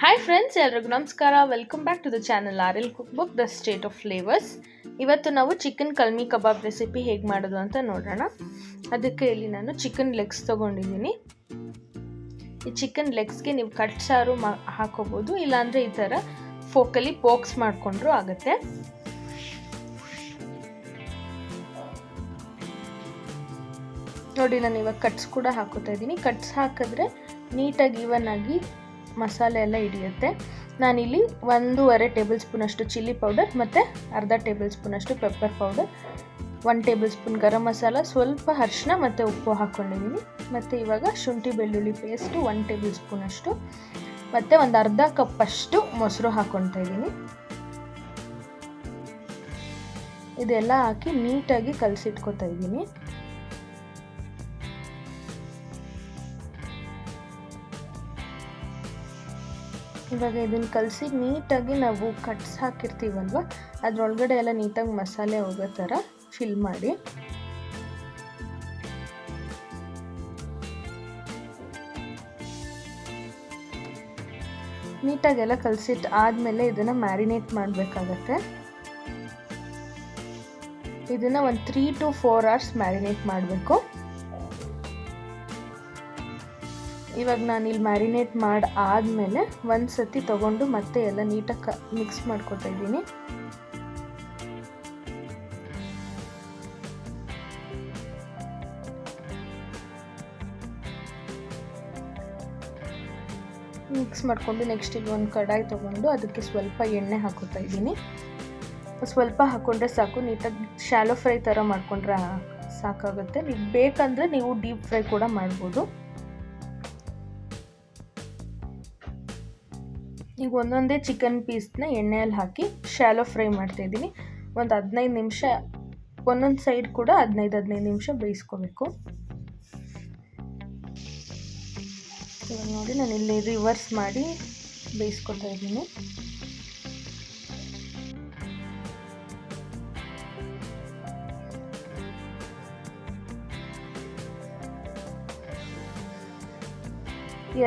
Hi friends, ಎಲ್ರಿಗೂ ನಮಸ್ಕಾರ. Welcome back to the channel RL cookbook the state of flavours. ಇವತ್ತು ನಾವು chicken kalmi kebab recipe ಹೇಗೆ ಮಾಡೋದು ಅಂತ ನೋಡೋಣ. ಅದಕ್ಕೆ ಇಲ್ಲಿ ನಾನು ಚಿಕನ್ ಲೆಗ್ಸ್ ತೊಗೊಂಡಿದ್ದೀನಿ. ಈ ಚಿಕನ್ ಲೆಗ್ಸ್ಗೆ ನೀವು ಕಟ್ ಸಾರು ಹಾಕೋಬೋದು, ಇಲ್ಲಾಂದರೆ ಈ ಥರ ಫೋಕಲ್ಲಿ ಪೋಕ್ಸ್ ಮಾಡಿಕೊಂಡ್ರೂ ಆಗುತ್ತೆ. ನೋಡಿ, ನಾನು ಇವಾಗ ಕಟ್ಸ್ ಕೂಡ ಹಾಕೋತಾ ಇದ್ದೀನಿ. ಕಟ್ಸ್ ಹಾಕಿದ್ರೆ ನೀಟಾಗಿ ಈವನ್ ಆಗಿ ಮಸಾಲೆ ಎಲ್ಲ ಹಿಡಿಯುತ್ತೆ. ನಾನಿಲ್ಲಿ 1.5 ಟೇಬಲ್ ಸ್ಪೂನ್ ಅಷ್ಟು ಚಿಲ್ಲಿ ಪೌಡರ್ ಮತ್ತು ಅರ್ಧ ಟೇಬಲ್ ಸ್ಪೂನ್ ಅಷ್ಟು pepper powder, 1 table spoon garam masala, ಸ್ವಲ್ಪ ಅರಿಶಿನ ಮತ್ತು ಉಪ್ಪು ಹಾಕ್ಕೊಂಡಿದ್ದೀನಿ. ಮತ್ತು ಇವಾಗ ಶುಂಠಿ ಬೆಳ್ಳುಳ್ಳಿ ಪೇಸ್ಟು 1 ಟೇಬಲ್ ಸ್ಪೂನ್ ಅಷ್ಟು ಮತ್ತು ಒಂದು ಅರ್ಧ ಕಪ್ಪಷ್ಟು ಮೊಸರು ಹಾಕ್ಕೊಳ್ತಾ ಇದ್ದೀನಿ. ಇದೆಲ್ಲ ಹಾಕಿ ನೀಟಾಗಿ ಕಲಸಿಟ್ಕೊತಾ ಇದ್ದೀನಿ. ಇವಾಗ ಇದನ್ನು ಕಲಸಿ ನೀಟಾಗಿ ನಾವು ಕಟ್ಸ್ ಹಾಕಿರ್ತೀವಲ್ವ, ಅದರೊಳಗಡೆ ಎಲ್ಲ ನೀಟಾಗಿ ಮಸಾಲೆ ಹೋಗೋ ಥರ ಫಿಲ್ ಮಾಡಿ. ನೀಟಾಗೆಲ್ಲ ಕಲಸಿಟ್ಟು ಆದಮೇಲೆ ಇದನ್ನು ಮ್ಯಾರಿನೇಟ್ ಮಾಡಬೇಕಾಗತ್ತೆ. ಇದನ್ನು ಒಂದು 3 to 4 hours ಮ್ಯಾರಿನೇಟ್ ಮಾಡಬೇಕು. ಇವಾಗ ನಾನಿಲ್ಲಿ ಮ್ಯಾರಿನೇಟ್ ಮಾಡಿ ಆದಮೇಲೆ ಒಂದು ಸತಿ ತೊಗೊಂಡು ಮತ್ತೆ ಎಲ್ಲ ನೀಟಾಗಿ ಮಿಕ್ಸ್ ಮಾಡ್ಕೊತಾ ಇದ್ದೀನಿ. ಮಿಕ್ಸ್ ಮಾಡಿಕೊಂಡು ನೆಕ್ಸ್ಟ್ ಇಲ್ಲಿ ಒಂದು ಕಡಾಯಿ ತೊಗೊಂಡು ಅದಕ್ಕೆ ಸ್ವಲ್ಪ ಎಣ್ಣೆ ಹಾಕೋತಾ ಇದ್ದೀನಿ. ಸ್ವಲ್ಪ ಹಾಕ್ಕೊಂಡ್ರೆ ಸಾಕು. ನೀಟಾಗಿ ಶಾಲೋ ಫ್ರೈ ಥರ ಮಾಡ್ಕೊಂಡ್ರೆ ಸಾಕಾಗುತ್ತೆ. ನೀವು ಬೇಕಂದರೆ ನೀವು ಡೀಪ್ ಫ್ರೈ ಕೂಡ ಮಾಡ್ಬೋದು. ಈಗ ಒಂದೊಂದೇ ಚಿಕನ್ ಪೀಸ್ನ ಎಣ್ಣೆಯಲ್ಲಿ ಹಾಕಿ ಶಾಲೋ ಫ್ರೈ ಮಾಡ್ತಾಯಿದ್ದೀನಿ. ಒಂದು 15 ನಿಮಿಷ ಒಂದೊಂದು ಸೈಡ್ ಕೂಡ 15 ನಿಮಿಷ ಬೇಯಿಸ್ಕೋಬೇಕು. ಇವಾಗ ನೋಡಿ, ನಾನು ಇಲ್ಲಿ ರಿವರ್ಸ್ ಮಾಡಿ ಬೇಯಿಸ್ಕೊತಾ ಇದ್ದೀನಿ.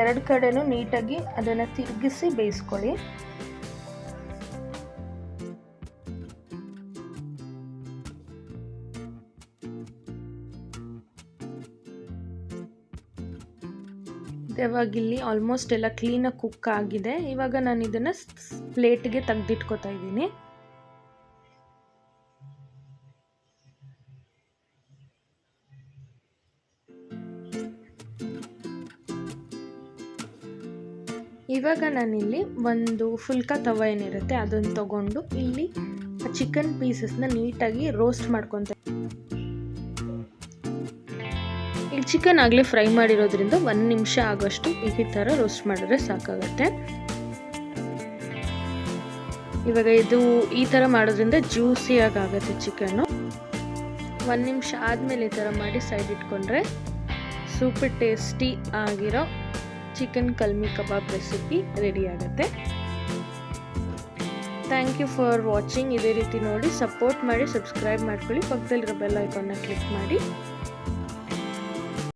ಎರಡು ಕಡೆನೂ ನೀಟಾಗಿ ಅದನ್ನು ತಿರುಗಿಸಿ ಬೇಯಿಸ್ಕೊಳ್ಳಿ. ಇವಾಗ ಇಲ್ಲಿ ಆಲ್ಮೋಸ್ಟ್ ಎಲ್ಲ ಕ್ಲೀನಾಗಿ ಕುಕ್ ಆಗಿದೆ. ಇವಾಗ ನಾನು ಇದನ್ನು ಪ್ಲೇಟ್ಗೆ ತೆಗೆದಿಟ್ಕೋತಾ ಇದ್ದೀನಿ. ಇವಾಗ ನಾನಿಲ್ಲಿ ಒಂದು ಫುಲ್ಕಾ ತವ ಏನಿರುತ್ತೆ ಅದನ್ನು ತಗೊಂಡು ಇಲ್ಲಿ ಚಿಕನ್ ಪೀಸಸ್ನ ನೀಟಾಗಿ ರೋಸ್ಟ್ ಮಾಡ್ಕೊತ. ಈಗ ಚಿಕನ್ ಆಗಲೇ ಫ್ರೈ ಮಾಡಿರೋದ್ರಿಂದ 1 ನಿಮಿಷ ಆಗೋಷ್ಟು ಈ ಥರ ರೋಸ್ಟ್ ಮಾಡಿದ್ರೆ ಸಾಕಾಗುತ್ತೆ. ಇವಾಗ ಇದು ಈ ಥರ ಮಾಡೋದ್ರಿಂದ ಜ್ಯೂಸಿಯಾಗಿ ಆಗುತ್ತೆ ಚಿಕನ್ನು. 1 ನಿಮಿಷ ಆದಮೇಲೆ ಈ ಥರ ಮಾಡಿ ಸೈಡ್ ಇಟ್ಕೊಂಡ್ರೆ ಸೂಪರ್ ಟೇಸ್ಟಿ ಆಗಿರೋ chicken kalmi kebab recipe ready ಆಗುತ್ತೆ. Thank you for watching. ಇದೇ ರೀತಿ ನೋಡಿ ಸಪೋರ್ಟ್ ಮಾಡಿ, ಸಬ್ಸ್ಕ್ರೈಬ್ ಮಾಡ್ಕೊಳ್ಳಿ, ಪಕ್ಕದಲ್ಲಿರೋ ಬೆಲ್ ಐಕಾನ್ನ ಕ್ಲಿಕ್ ಮಾಡಿ.